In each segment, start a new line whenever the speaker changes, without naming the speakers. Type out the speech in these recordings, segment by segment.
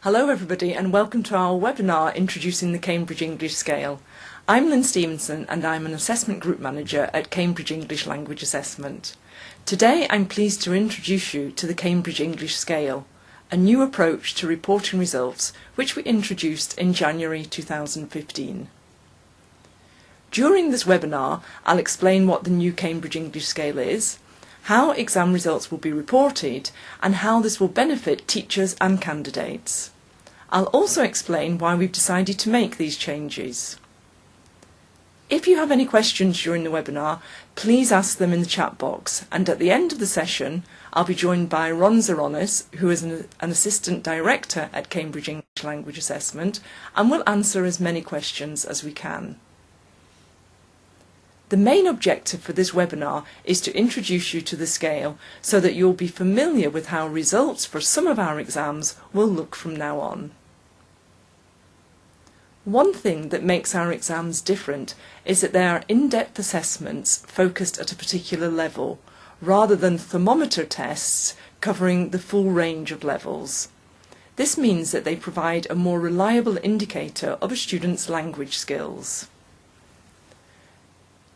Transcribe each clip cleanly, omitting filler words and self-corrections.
Hello everybody and welcome to our webinar introducing the Cambridge English Scale. I'm Lynn Stevenson and I'm an Assessment Group Manager at Cambridge English Language Assessment. Today I'm pleased to introduce you to the Cambridge English Scale, a new approach to reporting results which we introduced in January 2015. During this webinar I'll explain what the new Cambridge English Scale is, how exam results will be reported and how this will benefit teachers and candidates. I'll also explain why we've decided to make these changes. If you have any questions during the webinar, please ask them in the chat box, and at the end of the session I'll be joined by Ron Zeronis, who is an Assistant Director at Cambridge English Language Assessment, and will answer as many questions as we can. The main objective for this webinar is to introduce you to the scale so that you'll be familiar with how results for some of our exams will look from now on. One thing that makes our exams different is that they are in-depth assessments focused at a particular level, rather than thermometer tests covering the full range of levels. This means that they provide a more reliable indicator of a student's language skills.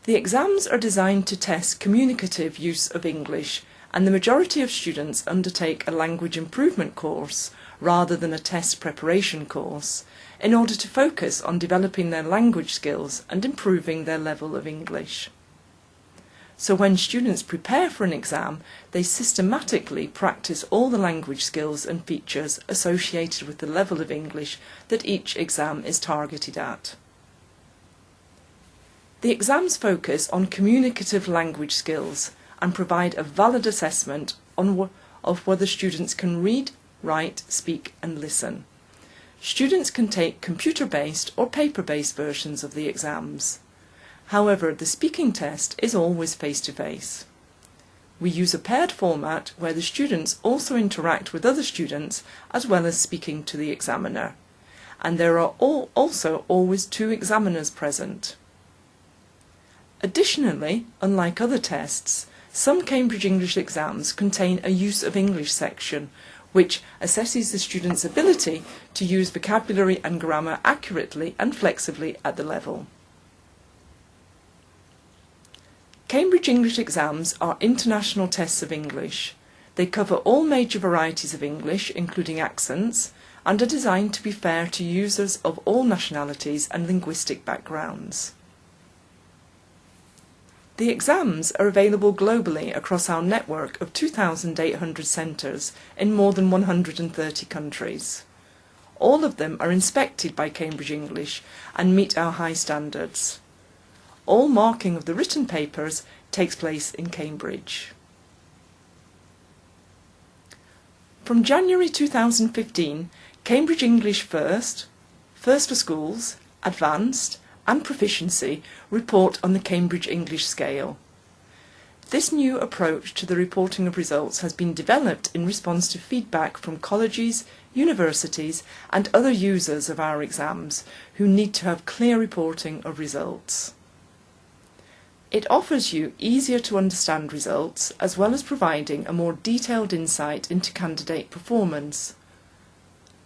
The exams are designed to test communicative use of English, and the majority of students undertake a language improvement course rather than a test preparation course in order to focus on developing their language skills and improving their level of English. So when students prepare for an exam, they systematically practice all the language skills and features associated with the level of English that each exam is targeted at. The exams focus on communicative language skills and provide a valid assessment of whether students can read, write, speak and listen. Students can take computer-based or paper-based versions of the exams. However, the speaking test is always face-to-face. We use a paired format where the students also interact with other students as well as speaking to the examiner. And there are also always two examiners present. Additionally, unlike other tests, some Cambridge English exams contain a use of English section, which assesses the student's ability to use vocabulary and grammar accurately and flexibly at the level. Cambridge English exams are international tests of English. They cover all major varieties of English, including accents, and are designed to be fair to users of all nationalities and linguistic backgrounds. The exams are available globally across our network of 2,800 centres in more than 130 countries. All of them are inspected by Cambridge English and meet our high standards. All marking of the written papers takes place in Cambridge. From January 2015, Cambridge English First for Schools, Advanced and Proficiency report on the Cambridge English Scale. This new approach to the reporting of results has been developed in response to feedback from colleges, universities and other users of our exams who need to have clear reporting of results. It offers you easier to understand results as well as providing a more detailed insight into candidate performance.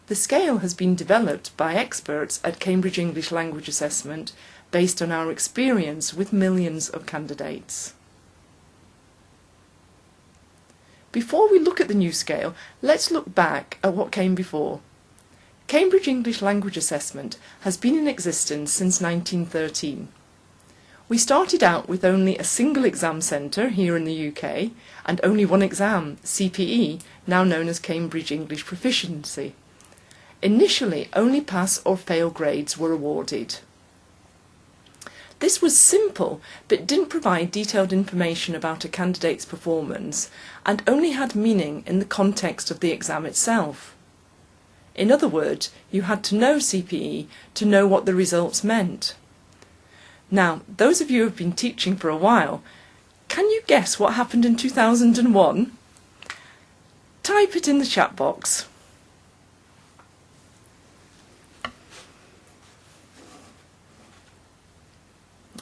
The scale has been developed by experts at Cambridge English Language Assessment based on our experience with millions of candidates. Before we look at the new scale, let's look back at what came before. Cambridge English Language Assessment has been in existence since 1913. We started out with only a single exam centre here in the UK and only one exam, CPE, now known as Cambridge English Proficiency. Initially, only pass or fail grades were awarded. This was simple, but didn't provide detailed information about a candidate's performance and only had meaning in the context of the exam itself. In other words, you had to know CPE to know what the results meant. Now, those of you who have been teaching for a while, can you guess what happened in 2001? Type it in the chat box.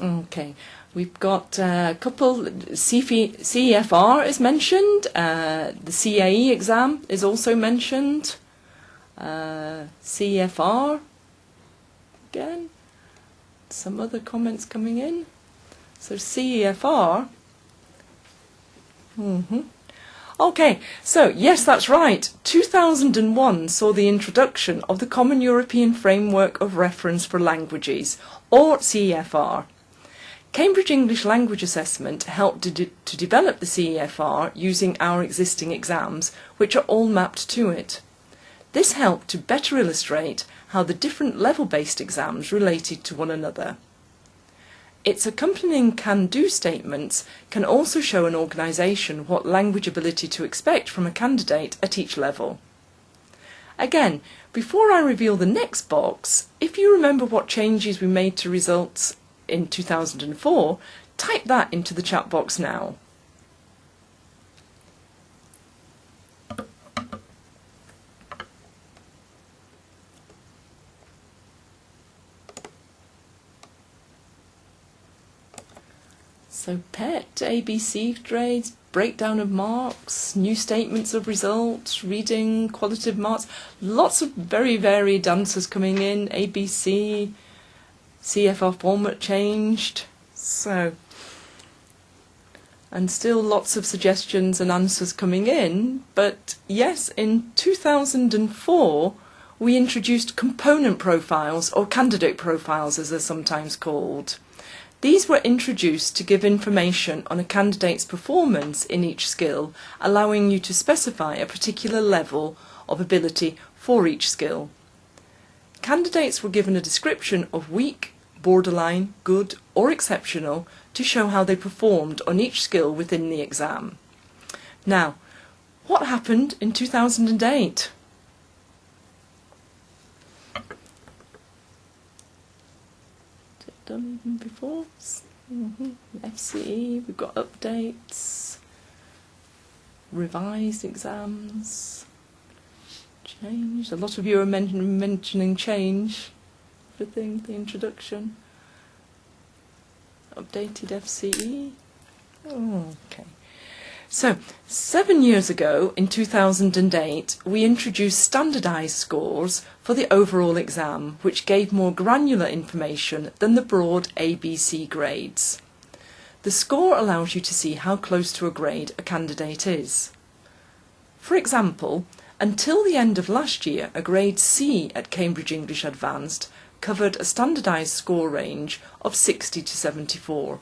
Okay, we've got a couple. CEFR is mentioned. The CAE exam is also mentioned. CEFR, again, some other comments coming in. So CEFR. Okay, so yes, that's right. 2001 saw the introduction of the Common European Framework of Reference for Languages, or CEFR. Cambridge English Language Assessment helped to develop the CEFR using our existing exams, which are all mapped to it. This helped to better illustrate how the different level-based exams related to one another. Its accompanying can-do statements can also show an organisation what language ability to expect from a candidate at each level. Again, before I reveal the next box, if you remember what changes we made to results in 2004, type that into the chat box now. So PET, ABC grades, breakdown of marks, new statements of results, reading, qualitative marks, lots of very varied answers coming in, ABC, CEFR format changed, so, and still lots of suggestions and answers coming in, but yes, in 2004 we introduced component profiles, or candidate profiles as they're sometimes called. These were introduced to give information on a candidate's performance in each skill, allowing you to specify a particular level of ability for each skill. Candidates were given a description of weak, borderline, good or exceptional to show how they performed on each skill within the exam. Now, what happened in 2008? Done even before. FCE, we've got updates, revised exams, change. A lot of you are mentioning change, everything, the introduction, updated FCE. Okay. So, 7 years ago, in 2008, we introduced standardised scores for the overall exam, which gave more granular information than the broad ABC grades. The score allows you to see how close to a grade a candidate is. For example, until the end of last year, a grade C at Cambridge English Advanced covered a standardised score range of 60 to 74.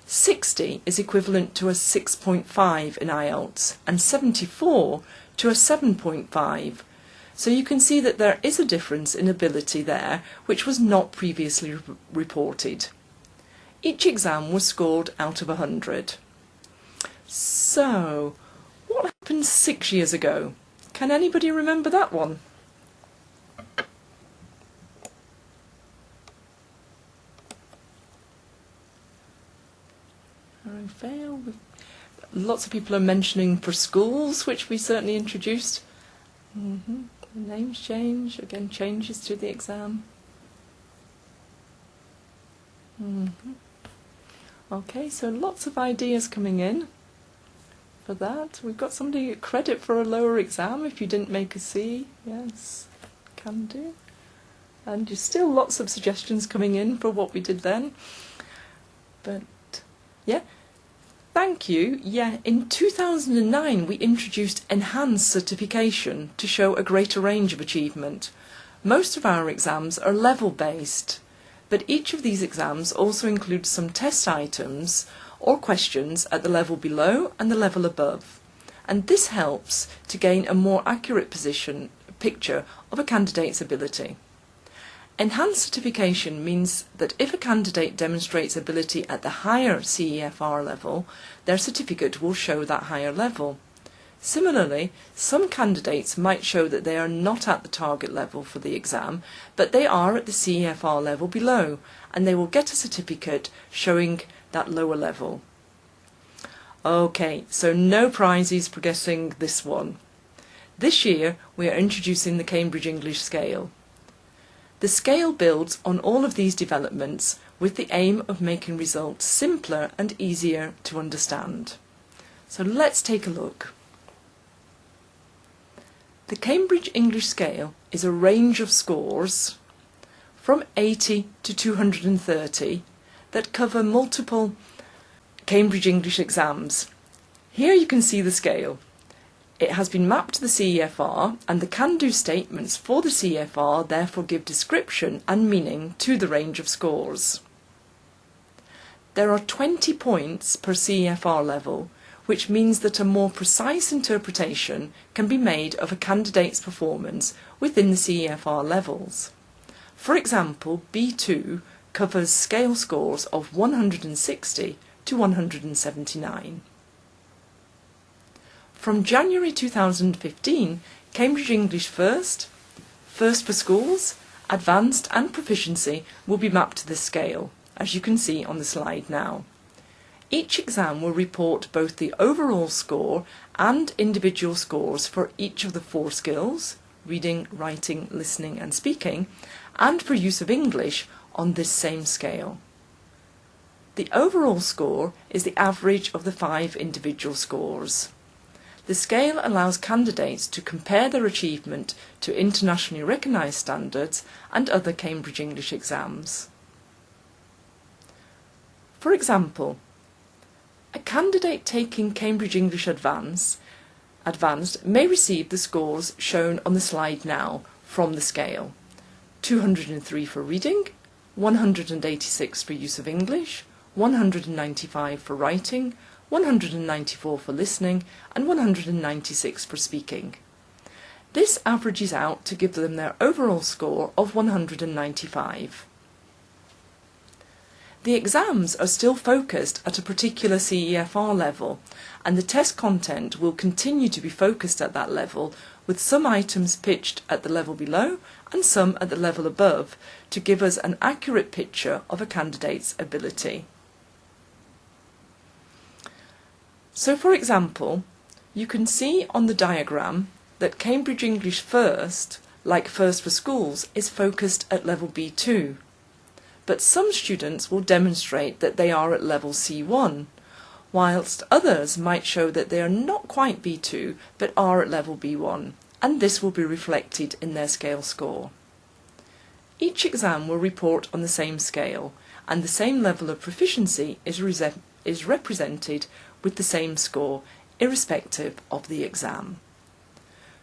60 is equivalent to a 6.5 in IELTS and 74 to a 7.5. So you can see that there is a difference in ability there which was not previously reported. Each exam was scored out of 100. So, what happened 6 years ago? Can anybody remember that one? Fail. Lots of people are mentioning for schools, which we certainly introduced. Names change, again changes to the exam. Okay, so lots of ideas coming in for that. We've got somebody get credit for a lower exam if you didn't make a C. Yes, can do. And just still lots of suggestions coming in for what we did then. But yeah. Thank you. Yeah, in 2009 we introduced enhanced certification to show a greater range of achievement. Most of our exams are level-based, but each of these exams also includes some test items or questions at the level below and the level above. And this helps to gain a more accurate picture of a candidate's ability. Enhanced certification means that if a candidate demonstrates ability at the higher CEFR level, their certificate will show that higher level. Similarly, some candidates might show that they are not at the target level for the exam, but they are at the CEFR level below, and they will get a certificate showing that lower level. Okay, so no prizes for guessing this one. This year we are introducing the Cambridge English Scale. The scale builds on all of these developments with the aim of making results simpler and easier to understand. So let's take a look. The Cambridge English Scale is a range of scores from 80 to 230 that cover multiple Cambridge English exams. Here you can see the scale. It has been mapped to the CEFR, and the can-do statements for the CEFR therefore give description and meaning to the range of scores. There are 20 points per CEFR level, which means that a more precise interpretation can be made of a candidate's performance within the CEFR levels. For example, B2 covers scale scores of 160 to 179. From January 2015, Cambridge English First, First for Schools, Advanced and Proficiency will be mapped to this scale, as you can see on the slide now. Each exam will report both the overall score and individual scores for each of the 4 skills, reading, writing, listening and speaking, and for use of English on this same scale. The overall score is the average of the 5 individual scores. The scale allows candidates to compare their achievement to internationally recognised standards and other Cambridge English exams. For example, a candidate taking Cambridge English Advanced may receive the scores shown on the slide now from the scale: 203 for reading, 186 for use of English, 195 for writing, 194 for listening and 196 for speaking. This averages out to give them their overall score of 195. The exams are still focused at a particular CEFR level, and the test content will continue to be focused at that level, with some items pitched at the level below and some at the level above to give us an accurate picture of a candidate's ability. So, for example, you can see on the diagram that Cambridge English First, like First for Schools, is focused at level B2. But some students will demonstrate that they are at level C1, whilst others might show that they are not quite B2 but are at level B1, and this will be reflected in their scale score. Each exam will report on the same scale, and the same level of proficiency is represented with the same score, irrespective of the exam.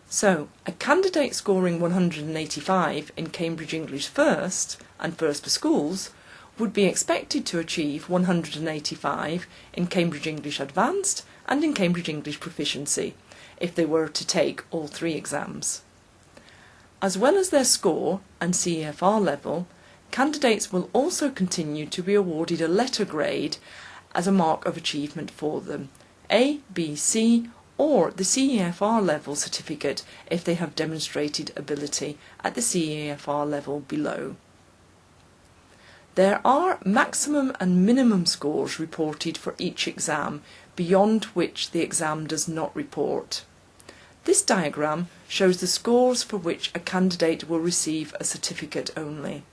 So, a candidate scoring 185 in Cambridge English First and First for Schools would be expected to achieve 185 in Cambridge English Advanced and in Cambridge English Proficiency, if they were to take all 3 exams. As well as their score and CEFR level, candidates will also continue to be awarded a letter grade as a mark of achievement for them, A, B, C, or the CEFR level certificate if they have demonstrated ability at the CEFR level below. There are maximum and minimum scores reported for each exam, beyond which the exam does not report. This diagram shows the scores for which a candidate will receive a certificate only.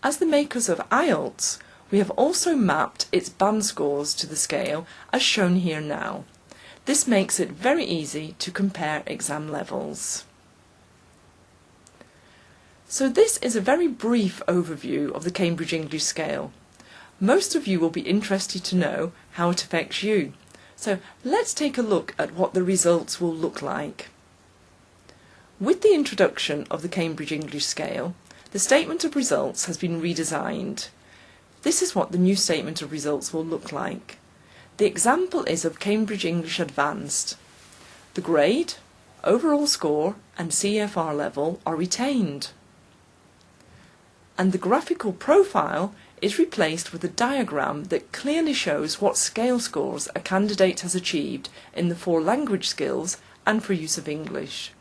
As the makers of IELTS, we have also mapped its band scores to the scale as shown here now. This makes it very easy to compare exam levels. So this is a very brief overview of the Cambridge English Scale. Most of you will be interested to know how it affects you. So let's take a look at what the results will look like. With the introduction of the Cambridge English Scale, the statement of results has been redesigned. This is what the new statement of results will look like. The example is of Cambridge English Advanced. The grade, overall score and CEFR level are retained. And the graphical profile is replaced with a diagram that clearly shows what scale scores a candidate has achieved in the 4 language skills and for use of English.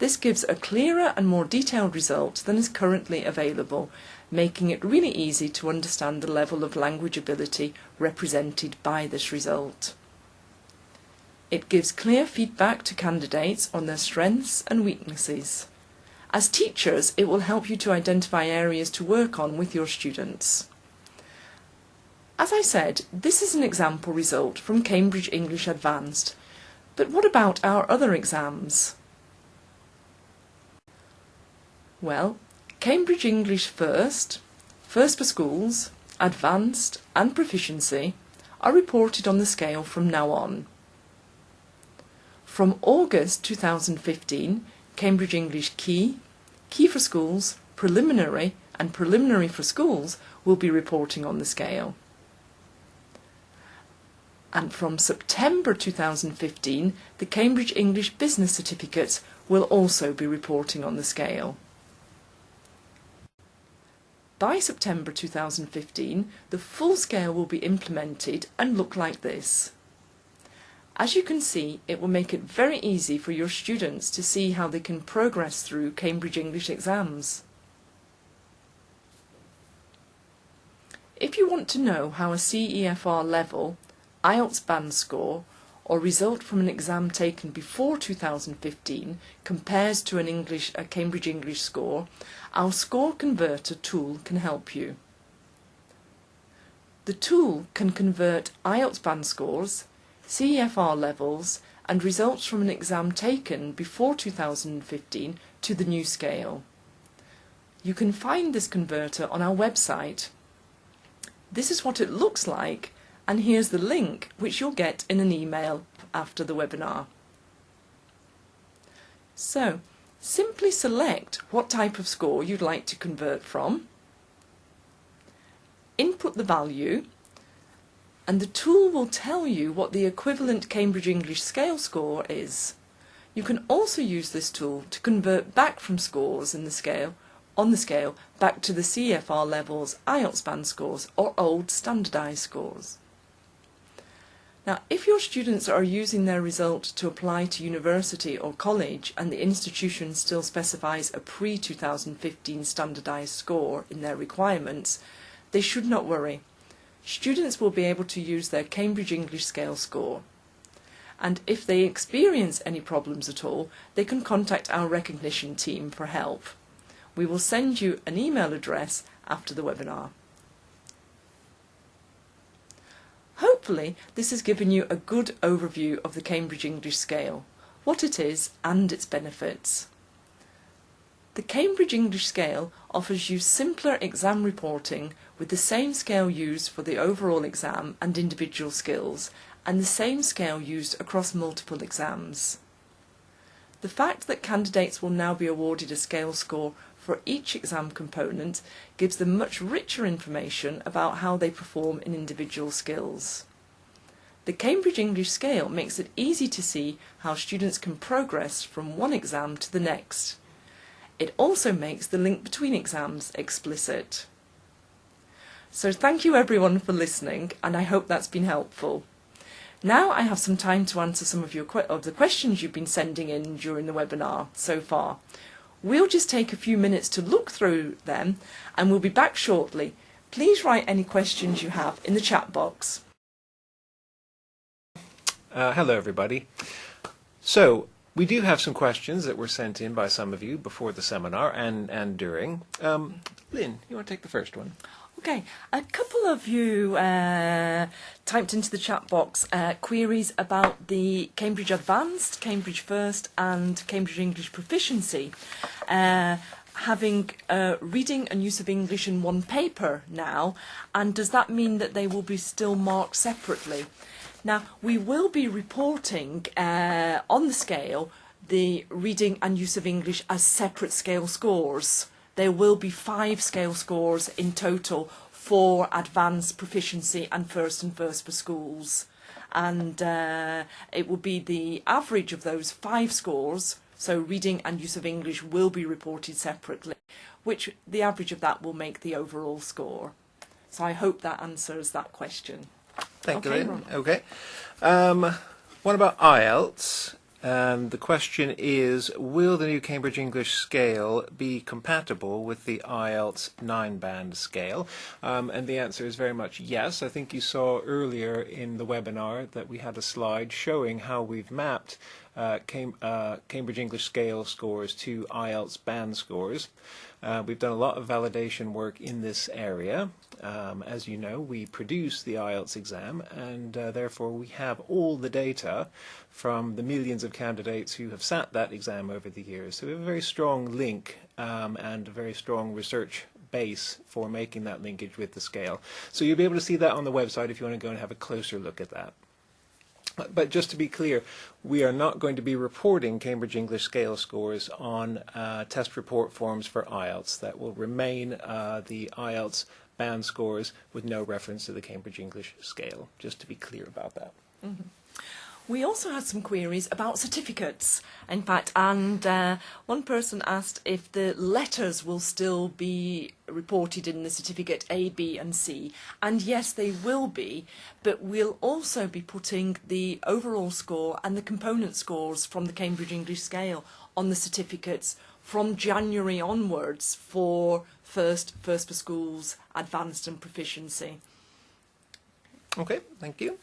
This gives a clearer and more detailed result than is currently available, making it really easy to understand the level of language ability represented by this result. It gives clear feedback to candidates on their strengths and weaknesses. As teachers, it will help you to identify areas to work on with your students. As I said, this is an example result from Cambridge English Advanced, but what about our other exams? Well, Cambridge English First, First for Schools, Advanced and Proficiency are reported on the scale from now on. From August 2015, Cambridge English Key, Key for Schools, Preliminary and Preliminary for Schools will be reporting on the scale. And from September 2015, the Cambridge English Business Certificates will also be reporting on the scale. By September 2015, the full scale will be implemented and look like this. As you can see, it will make it very easy for your students to see how they can progress through Cambridge English exams. If you want to know how a CEFR level, IELTS band score, or result from an exam taken before 2015 compares to a Cambridge English score, our Score Converter tool can help you. The tool can convert IELTS band scores, CEFR levels and results from an exam taken before 2015 to the new scale. You can find this converter on our website. This is what it looks like, and here's the link which you'll get in an email after the webinar. So, simply select what type of score you'd like to convert from, input the value, and the tool will tell you what the equivalent Cambridge English scale score is. You can also use this tool to convert back from scores on the scale back to the CEFR levels, IELTS band scores or old standardised scores. Now, if your students are using their result to apply to university or college and the institution still specifies a pre-2015 standardised score in their requirements, they should not worry. Students will be able to use their Cambridge English scale score. And if they experience any problems at all, they can contact our recognition team for help. We will send you an email address after the webinar. Hopefully, this has given you a good overview of the Cambridge English scale, what it is and its benefits. The Cambridge English scale offers you simpler exam reporting with the same scale used for the overall exam and individual skills, and the same scale used across multiple exams. The fact that candidates will now be awarded a scale score for each exam component gives them much richer information about how they perform in individual skills. The Cambridge English scale makes it easy to see how students can progress from one exam to the next. It also makes the link between exams explicit. So thank you everyone for listening, and I hope that's been helpful. Now I have some time to answer some of the questions you've been sending in during the webinar so far. We'll just take a few minutes to look through them and we'll be back shortly. Please write any questions you have in the chat box.
Hello everybody. So we do have some questions that were sent in by some of you before the seminar and during. Lynn, you want to take the first one?
Okay, a couple of you typed into the chat box queries about the Cambridge Advanced, Cambridge First and Cambridge English Proficiency having reading and use of English in one paper now, and does that mean that they will be still marked separately? Now, we will be reporting on the scale the reading and use of English as separate scale scores. There will be 5 scale scores in total for advanced, proficiency and first for schools. And it will be the average of those 5 scores, so reading and use of English will be reported separately, which the average of that will make the overall score. So I hope that answers that question.
Thank you, Lynn. Okay. What about IELTS? The question is, will the new Cambridge English scale be compatible with the IELTS 9-band scale? And the answer is very much yes. I think you saw earlier in the webinar that we had a slide showing how we've mapped Cambridge English Scale scores to IELTS band scores. We've done a lot of validation work in this area. As you know, we produce the IELTS exam, and therefore we have all the data from the millions of candidates who have sat that exam over the years. So we have a very strong link and a very strong research base for making that linkage with the scale. So you'll be able to see that on the website if you want to go and have a closer look at that. But just to be clear, we are not going to be reporting Cambridge English Scale scores on test report forms for IELTS. That will remain the IELTS band scores with no reference to the Cambridge English Scale, just to be clear about that.
Mm-hmm. We also had some queries about certificates, in fact, and one person asked if the letters will still be reported in the certificate A, B and C. And yes, they will be, but we'll also be putting the overall score and the component scores from the Cambridge English Scale on the certificates from January onwards for First for Schools, Advanced and Proficiency.
Okay, thank you.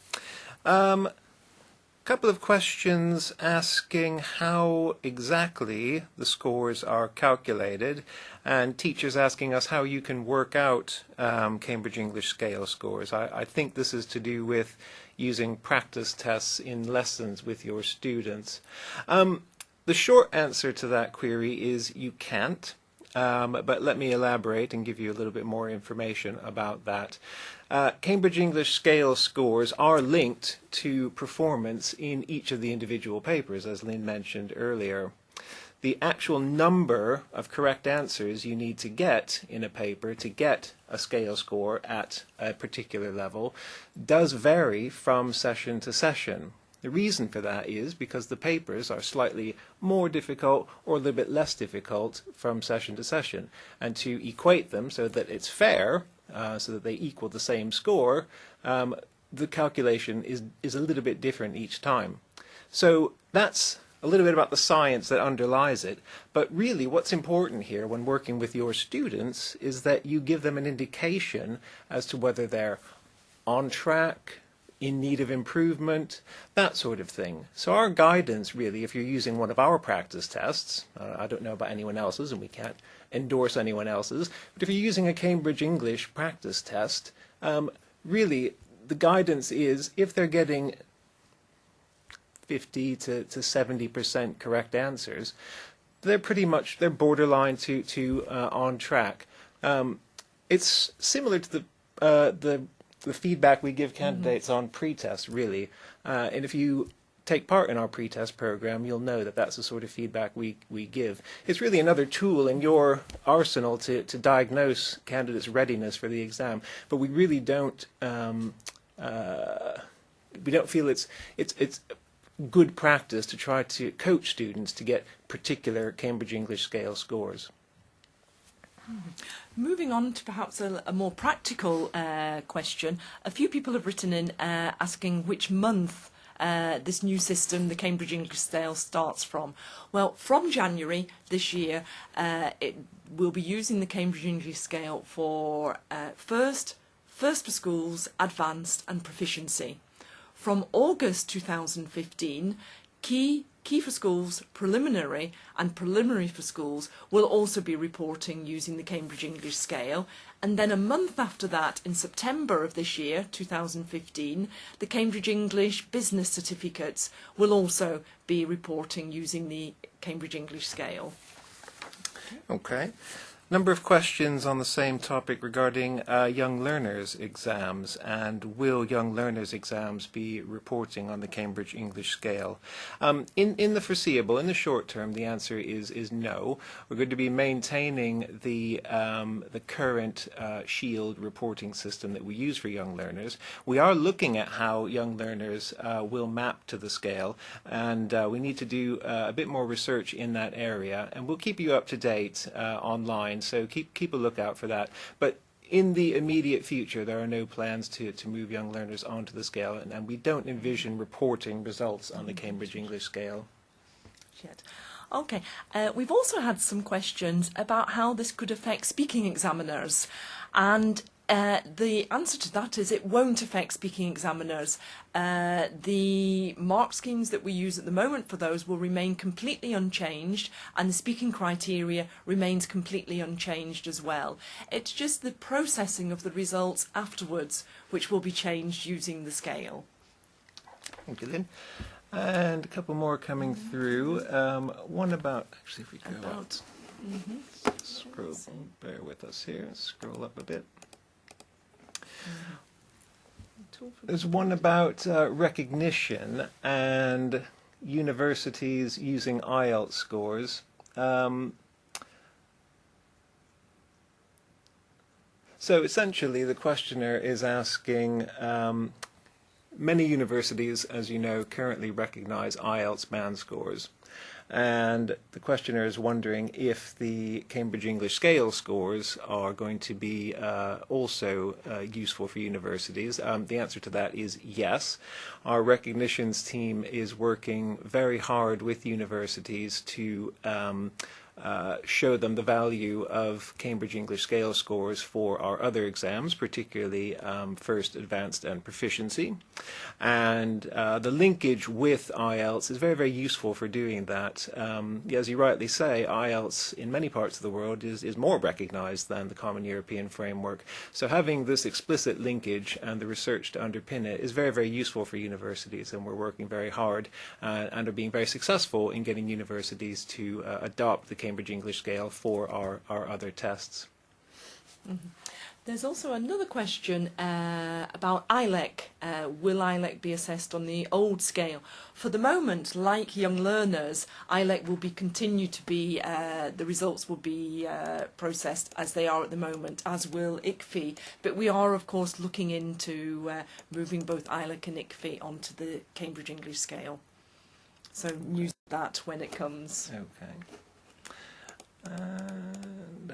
Couple of questions asking how exactly the scores are calculated, and teachers asking us how you can work out Cambridge English Scale scores. I think this is to do with using practice tests in lessons with your students. The short answer to that query is you can't. But let me elaborate and give you a little bit more information about that. Cambridge English Scale scores are linked to performance in each of the individual papers, as Lynn mentioned earlier. The actual number of correct answers you need to get in a paper to get a scale score at a particular level does vary from session to session. The reason for that is because the papers are slightly more difficult or a little bit less difficult from session to session. And to equate them so that it's fair, so that they equal the same score, the calculation is a little bit different each time. So that's a little bit about the science that underlies it. But really what's important here when working with your students is that you give them an indication as to whether they're on track, in need of improvement, that sort of thing. So our guidance really, if you're using one of our practice tests, I don't know about anyone else's and we can't endorse anyone else's, but if you're using a Cambridge English practice test, really the guidance is if they're getting 50 to 70% correct answers, they're borderline to on track. It's similar to the feedback we give candidates on pre-test, really. And if you take part in our pre-test program, you'll know that that's the sort of feedback we give. It's really another tool in your arsenal to diagnose candidates' readiness for the exam. But we really don't feel it's good practice to try to coach students to get particular Cambridge English Scale scores.
Moving on to perhaps a more practical question, a few people have written in asking which month this new system, the Cambridge English Scale, starts from. Well, from January this year, it will be using the Cambridge English Scale for First for Schools, Advanced and Proficiency. From August 2015, Key for Schools, Preliminary and Preliminary for Schools will also be reporting using the Cambridge English Scale, and then a month after that, in September of this year, 2015, the Cambridge English Business Certificates will also be reporting using the Cambridge English Scale.
Okay. Number of questions on the same topic regarding young learners exams, and will young learners exams be reporting on the Cambridge English Scale? In the foreseeable, in the short term, the answer is no. We're going to be maintaining the current SHIELD reporting system that we use for young learners. We are looking at how young learners will map to the scale, and we need to do a bit more research in that area, and we'll keep you up to date online. So keep a lookout for that. But in the immediate future, there are no plans to move young learners onto the scale, and we don't envision reporting results on the Cambridge English Scale.
Okay, we've also had some questions about how this could affect speaking examiners. And The answer to that is it won't affect speaking examiners. The mark schemes that we use at the moment for those will remain completely unchanged, and the speaking criteria remains completely unchanged as well. It's just the processing of the results afterwards which will be changed using the scale.
Thank you, Lynn. And a couple more coming through. One about, actually, if we go up, scroll, bear with us here, scroll up a bit. There's one about recognition and universities using IELTS scores. So essentially the questioner is asking, many universities, as you know, currently recognize IELTS band scores. And the questioner is wondering if the Cambridge English Scale scores are going to be also useful for universities. The answer to that is yes. Our recognitions team is working very hard with universities to show them the value of Cambridge English Scale scores for our other exams, particularly First, Advanced and Proficiency. And the linkage with IELTS is very, very useful for doing that. As you rightly say, IELTS in many parts of the world is more recognized than the Common European Framework. So having this explicit linkage and the research to underpin it is very, very useful for universities, and we're working very hard and are being very successful in getting universities to adopt the Cambridge English Scale for our other tests.
Mm-hmm. There's also another question about ILEC. Will ILEC be assessed on the old scale? For the moment, like young learners, ILEC will continue to be, the results will be processed as they are at the moment, as will ICFE. But we are, of course, looking into moving both ILEC and ICFE onto the Cambridge English Scale. So news of that when it comes.
Okay. And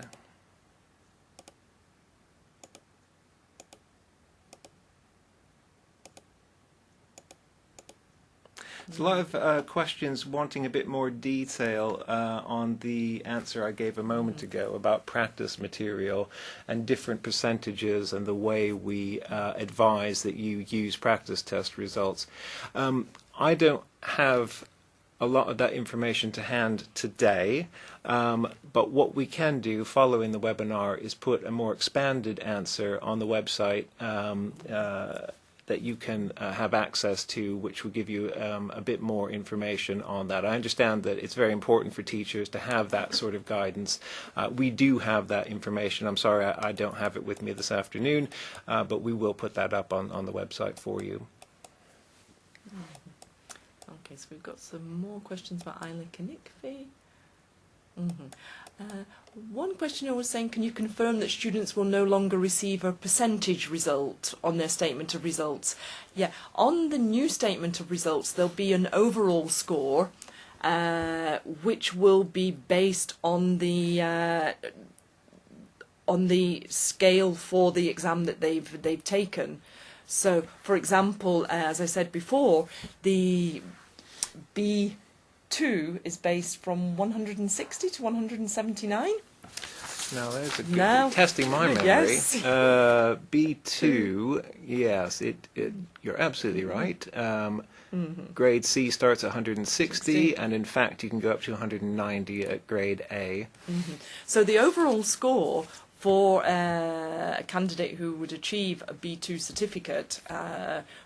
there's a lot of questions wanting a bit more detail on the answer I gave a moment ago about practice material and different percentages and the way we advise that you use practice test results. I don't have a lot of that information to hand today, but what we can do following the webinar is put a more expanded answer on the website that you can have access to, which will give you a bit more information on that. I understand that it's very important for teachers to have that sort of guidance. We do have that information. I'm sorry I don't have it with me this afternoon, but we will put that up on the website for you.
Okay, so we've got some more questions about ILEC and ICFE. One questioner was saying, can you confirm that students will no longer receive a percentage result on their statement of results? Yeah, on the new statement of results, there'll be an overall score, which will be based on the scale for the exam that they've taken. So, for example, as I said before, the B2 is based from 160 to 179.
Now, there's a good testing my memory.
Yes.
B2, yes, you're absolutely right. Grade C starts at 160, and in fact, you can go up to 190 at grade A.
So the overall score for a candidate who would achieve a B2 certificate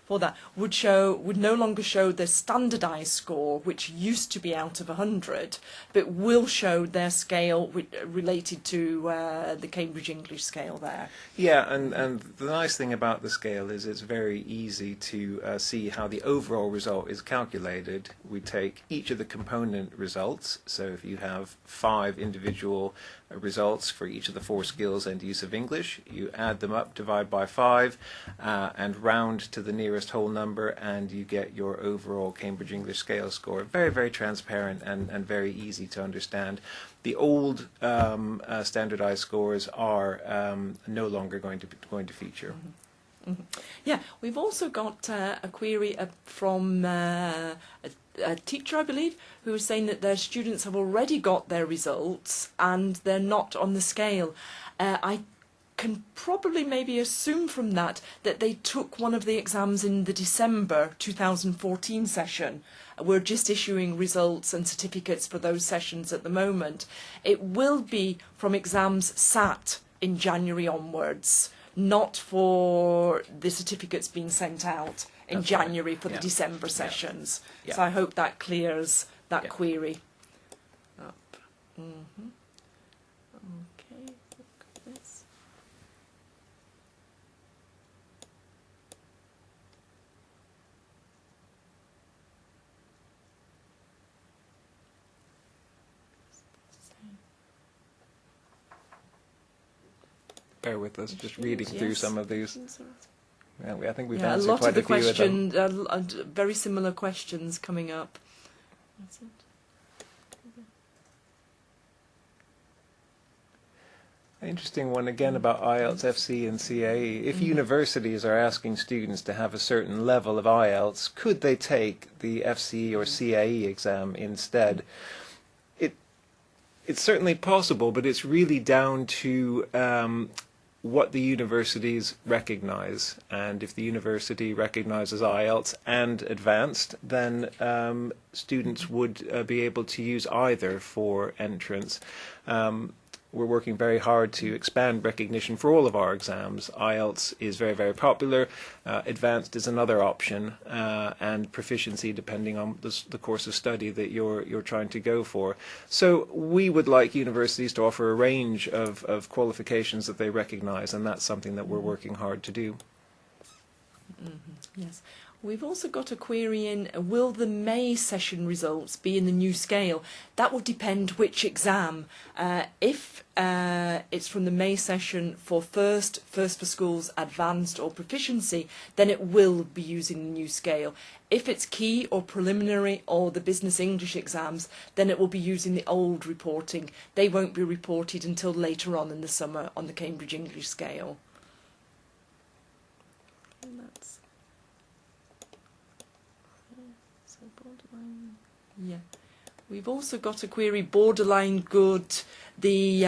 for that would no longer show the standardised score, which used to be out of 100, but will show their scale related to the Cambridge English scale there.
Yeah, and the nice thing about the scale is it's very easy to see how the overall result is calculated. We take each of the component results, so if you have 5 individual results for each of the 4 skills and use of English, you add them up, divide by 5, and round to the nearest whole number, and you get your overall Cambridge English scale score. Very, very transparent and very easy to understand. The old standardized scores are no longer going to feature.
Yeah, we've also got a query from a teacher, I believe, who is saying that their students have already got their results and they're not on the scale. I can probably maybe assume from that that they took one of the exams in the December 2014 session. We're just issuing results and certificates for those sessions at the moment. It will be from exams sat in January onwards, not for the certificates being sent out in
That's
January
right.
for the December sessions.
Yeah.
So I hope that clears that
Yeah.
query up. Okay, look at this.
Bear with us, just reading through
Yes.
some of these. Yeah, I think we've
Yeah, a
answered
lot
quite
of the
a few of them.
questions, very similar questions coming up. That's it.
Interesting one again about IELTS, FC and CAE. If universities are asking students to have a certain level of IELTS, could they take the FCE or CAE exam instead? It's certainly possible, but it's really down to what the universities recognise. And if the university recognises IELTS and advanced, then students would be able to use either for entrance. We're working very hard to expand recognition for all of our exams. IELTS is very, very popular. Advanced is another option, and proficiency depending on the course of study that you're trying to go for. So we would like universities to offer a range of qualifications that they recognise, and that's something that we're working hard to do.
Yes. We've also got a query in, will the May session results be in the new scale? That will depend which exam. If it's from the May session for first for schools, advanced or proficiency, then it will be using the new scale. If it's key or preliminary or the business English exams, then it will be using the old reporting. They won't be reported until later on in the summer on the Cambridge English scale. And that's so borderline. Yeah. We've also got a query, borderline good. The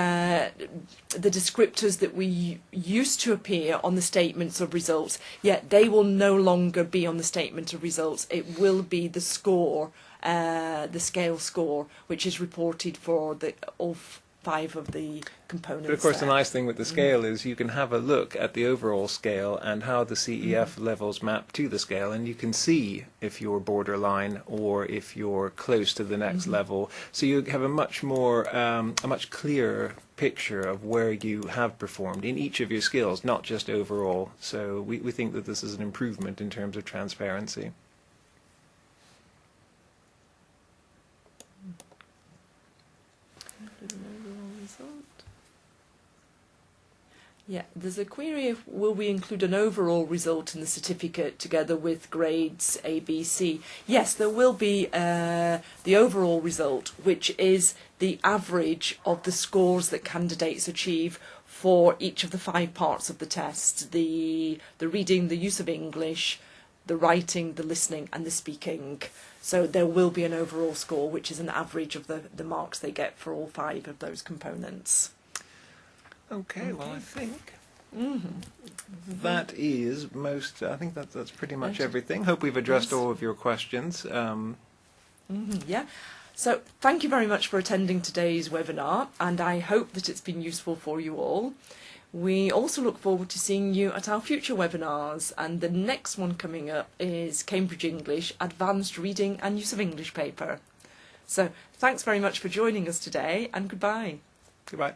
descriptors that we used to appear on the statements of results, yet they will no longer be on the statement of results. It will be the score, the scale score, which is reported for all 5 of the components.
But of course, the
there.
nice thing with the scale is you can have a look at the overall scale and how the CEF levels map to the scale, and you can see if you're borderline or if you're close to the next level. So you have a much more, a much clearer picture of where you have performed in each of your skills, not just overall. So we think that this is an improvement in terms of transparency.
Yeah, there's a query of will we include an overall result in the certificate together with grades A, B, C? Yes, there will be the overall result, which is the average of the scores that candidates achieve for each of the 5 parts of the test: the reading, the use of English, the writing, the listening and the speaking. So there will be an overall score, which is an average of the marks they get for all 5 of those components.
Okay, well, I think that is most. I think that's pretty much everything. Hope we've addressed all of your questions.
Yeah. So thank you very much for attending today's webinar, and I hope that it's been useful for you all. We also look forward to seeing you at our future webinars, and the next one coming up is Cambridge English Advanced Reading and Use of English paper. So thanks very much for joining us today, and goodbye.
Goodbye.